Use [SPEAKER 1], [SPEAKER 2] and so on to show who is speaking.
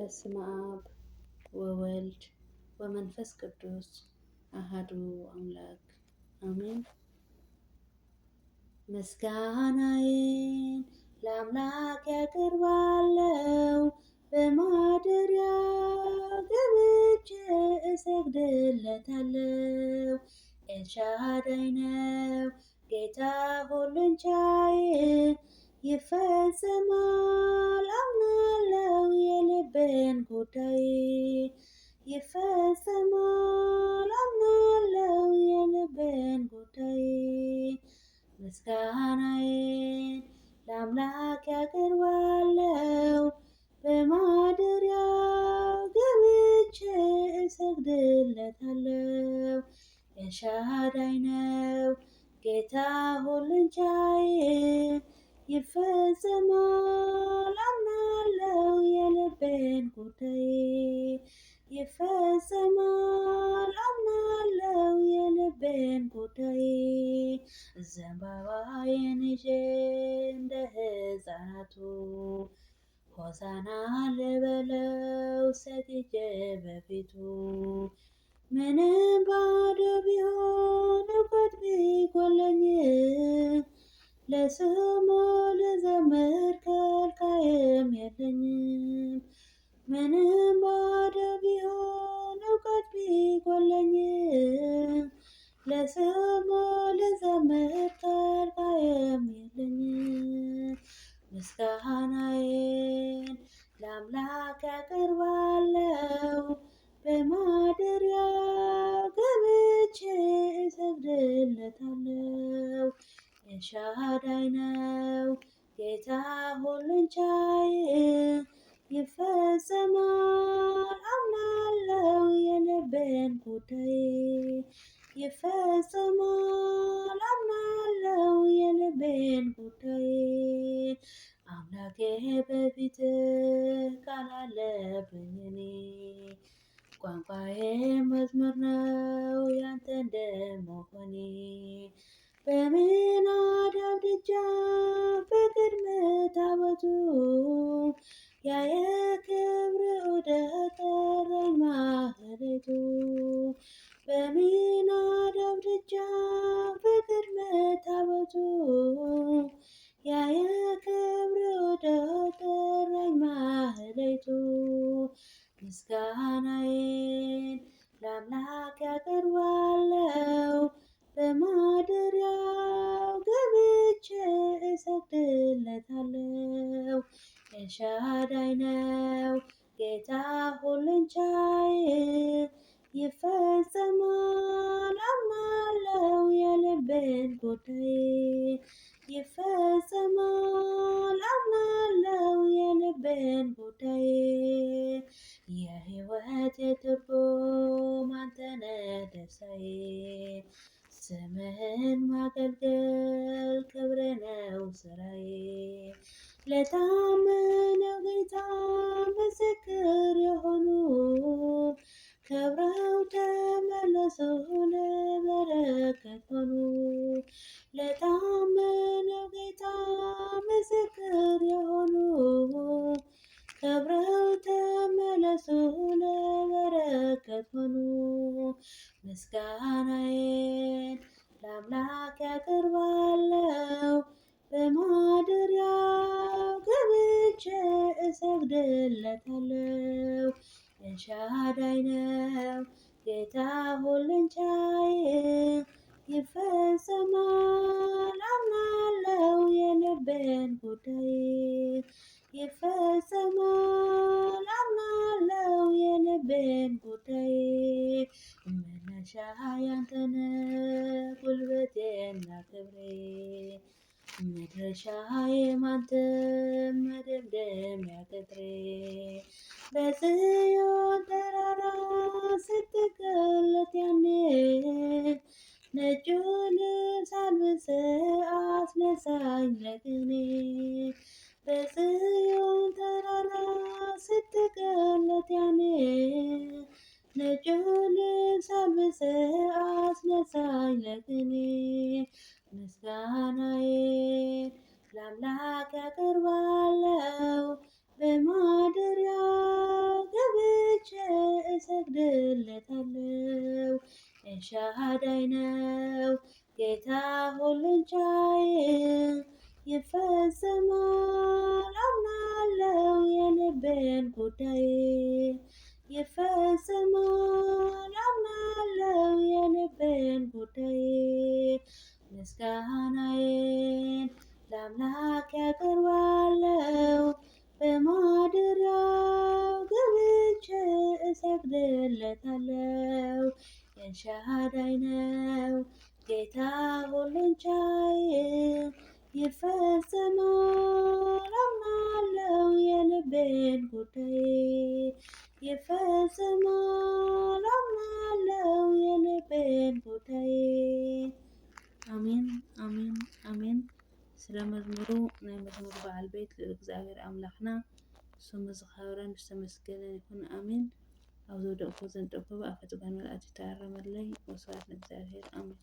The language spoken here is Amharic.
[SPEAKER 1] በስመ አብ ወወልድ ወመንፈስ ቅዱስ አሐዱ አምላክ አሜን። ምስጋናዬን ለአምላክ ያቀርባለው በማደሪያው ገብቼ እሰግድለታለው። ኤልሻዳይ ነው ጌታ ሁሉን ቻይ፣ ይፈጽማል አምናለው የልቤን ጉዳይ። ይፈጽማል አምናለው የልቤን ጉዳይ። ምስጋናዬን ለአምላክ ያቀርባለው በማደሪያው ገብቼ እሰግድለታለው። ኤልሻዳይ ነው ጌታ ሁሉን ቻይ፣ ይፈጽማል አምናለው የልቤን ጉዳይ። ይፈጽማል አምናለው የልቤን ጉዳይ። ዘንባባዬን ይዤ እንደ ሕፃናቱ ሆሳዕና ልበለው ሰግጄ በፊቱ። ምንም ባዶ ቢሆን እውቀት ቢጎለኝ ለስሙ ልዘምር ከልካይም የለኝም። ምንም ባዶ ቢሆን እውቀት ቢጎለኝ ለስሙ ልዘምር ከልካይም የለኝም። ምስጋናዬን ለአምላክ ያቀርባለው በማደሪያው ገብቼ እሰግድለታለው። ኤልሻዳይ ነው ጌታ ሁሉን ቻይ፣ ይፈጽማል አምናለው የልቤን ጉዳይ። ይፈጽማል አምናለው የልቤን ጉዳይ። አምላኬ በፊት ቃል አለብኝ እኔ፣ ቋንቋዬ መዝሙር ነው ያንተ እንደመሆኔ። በምናዳብ ደጃፍ በቅድመ ታቦቱ ያ የክብር ዑደት ጠራኝ ማህሌቱ። በምናዳብ ደጃፍ በቅድመ ታቦቱ ያ የክብር ዑደት ጠራኝ ማህሌቱ። ምስጋናዬን ለአምላክ ያቀርባለው በማደሪያው ገብቼ እሰግድለታለው። ኤልሻዳይ ነው ጌታ ሁሉን ቻይ፣ ይፈጽማል አምናለው የልቤን ጉዳይ። ይፈጽማል አምናለው የልቤን ጉዳይ። የሕይወቴ ትርጉም አንተነህ ደስታዬ፣ ስምህን ማገልገል ክብሬ ነው ስራዬ። ለታመነው ጌታ ምስክር የሆኑ ከብረው ተመለሱ ለበረከት ሆኑ። ለታመነው ጌታ ምስክር የሆኑ ከብረው ተመለሱ ለበረከት ሆኑ። ምስጋናዬን ለአምላክ ያቀርባለው በማደሪያው ገብቼ እሰግድለታለው። ኤልሻዳይ ነው ጌታ ሁሉን ቻይ፣ ይፈጽማል አምናለው የልቤን ጉዳይ። ይፈጽማል አምናለው የልቤን ጉዳይ። መነሻ ያንተ ነህ ጉልበቴና ክብሬ፣ መድረሻዬም አንተ መደምደሚያ ቅጥሬ። በጽዮን ተራራ ስትገለጥ ያኔ ነጩ ልብስ አልብሰህ አስነሳኝ ለቅኔ። በጽዮን ተራራ ስትገለጥ ያኔ ነጩ ልብስ አልብሰህ አስነሳኝ ለቅኔ። ምስጋናዬን ለአምላክ ያቀርባለው በማደሪያው እሰግድለታለሁ። ኤልሻዳይ ነው ጌታ ሁሉን ቻይ፣ ይፈጽማል አምናለው የልቤን ጉዳይ። ይፈጽማል አምናለው የልቤን ጉዳይ። ምስጋናዬን ለአምላክ ያቀርባለው፣ በማደሪያው ገብቼ እሰግድለታለው። ኤልሻዳይ ነው ጌታ ሁሉን ቻይ፣ ይፈጽማል አምናለው የልቤን ጉዳይ። ይፈጽማል አምናለው የልቤን ጉዳይ። አሜን አሜን አሜን። ስለ መዝሙሩ ናይ መዝሙር በዓል ቤት እግዚአብሔር አምላክና ስሙ ዝኸበረን ዝተመስገነ ይኹን። አሜን። ኣብ ዘውደቕኩ ዘንጠፍኩ ብኣፈ ጽጋን መልኣክ ተኣረመለይ። ወስብሐት ለእግዚአብሔር አሜን።